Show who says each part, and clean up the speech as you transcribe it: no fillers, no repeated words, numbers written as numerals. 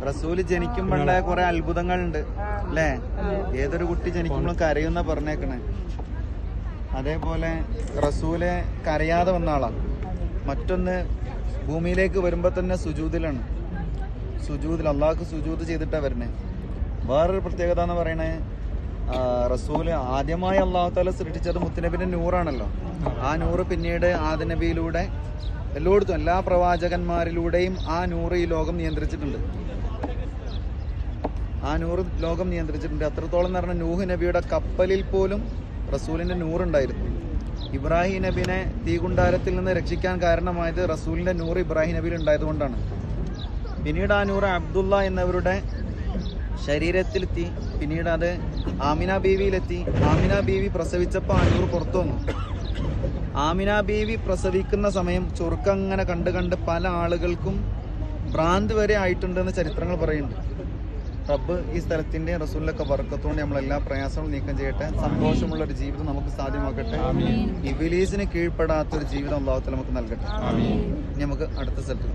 Speaker 1: റസൂല് ജനിക്കുമ്പോഴുള്ള കുറെ അത്ഭുതങ്ങളുണ്ട് അല്ലേ? ഏതൊരു കുട്ടി ജനിക്കുമ്പോഴും കരയുന്ന പറഞ്ഞേക്കണേ. അതേപോലെ റസൂല് കരയാതെ വന്ന ആളാ. മറ്റൊന്ന്, ഭൂമിയിലേക്ക് വരുമ്പോ തന്നെ സുജൂദിലാണ്. സുജൂദിൽ അള്ളാഹ്ക്ക് സുജൂദ് ചെയ്തിട്ടാ വരണേ. വേറൊരു പ്രത്യേകത എന്ന് പറയണേ, റസൂല് ആദ്യമായി അള്ളാഹു താല സൃഷ്ടിച്ചത് മുത്തുനബിന്റെ നൂറാണല്ലോ. ആ നൂറ് പിന്നീട് ആദ നബിയിലൂടെ എല്ലായിടത്തും എല്ലാ പ്രവാചകന്മാരിലൂടെയും ആ നൂറ് ഈ ലോകം നിയന്ത്രിച്ചിട്ടുണ്ട്. ആ നൂറ് ലോകം നിയന്ത്രിച്ചിട്ടുണ്ട്. അത്രത്തോളം എന്ന് പറഞ്ഞാൽ നൂഹ് നബിയുടെ കപ്പലിൽ പോലും റസൂലിന്റെ നൂറുണ്ടായിരുന്നു. ഇബ്രാഹിം നബിനെ തീകുണ്ടാരത്തിൽ നിന്ന് രക്ഷിക്കാൻ കാരണമായത് റസൂലിന്റെ നൂറ് ഇബ്രാഹിം നബിയിൽ ഉണ്ടായത് കൊണ്ടാണ്. പിന്നീട് ആ നൂറ് അബ്ദുള്ള എന്നവരുടെ ശരീരത്തിലെത്തി. പിന്നീട് അത് ആമിന ബീവിയിലെത്തി. ആമിന ബീവി പ്രസവിച്ചപ്പോൾ ആ നൂറ് പുറത്തു വന്നു. ആമിന ബീവി പ്രസവിക്കുന്ന സമയം ചൊറുക്കങ്ങനെ കണ്ട് കണ്ട് പല ആളുകൾക്കും ഭ്രാന്ത് വരെ ആയിട്ടുണ്ടെന്ന് ചരിത്രങ്ങൾ പറയുന്നുണ്ട്. റബ്ബ് ഈ സ്ഥലത്തിന്റെ റസൂലിലൊക്കെ ബർക്കത്തുകൊണ്ട് നമ്മളെല്ലാ പ്രയാസങ്ങളും നീക്കം ചെയ്യട്ടെ. സന്തോഷമുള്ള ഒരു ജീവിതം നമുക്ക് സാധ്യമാക്കട്ടെ. ഇബ്ലീസിന് കീഴ്പ്പെടാത്തൊരു ജീവിതം അല്ലാഹു തആല നമുക്ക് നൽകട്ടെ. ഇനി നമുക്ക് അടുത്ത സ്ഥലത്ത്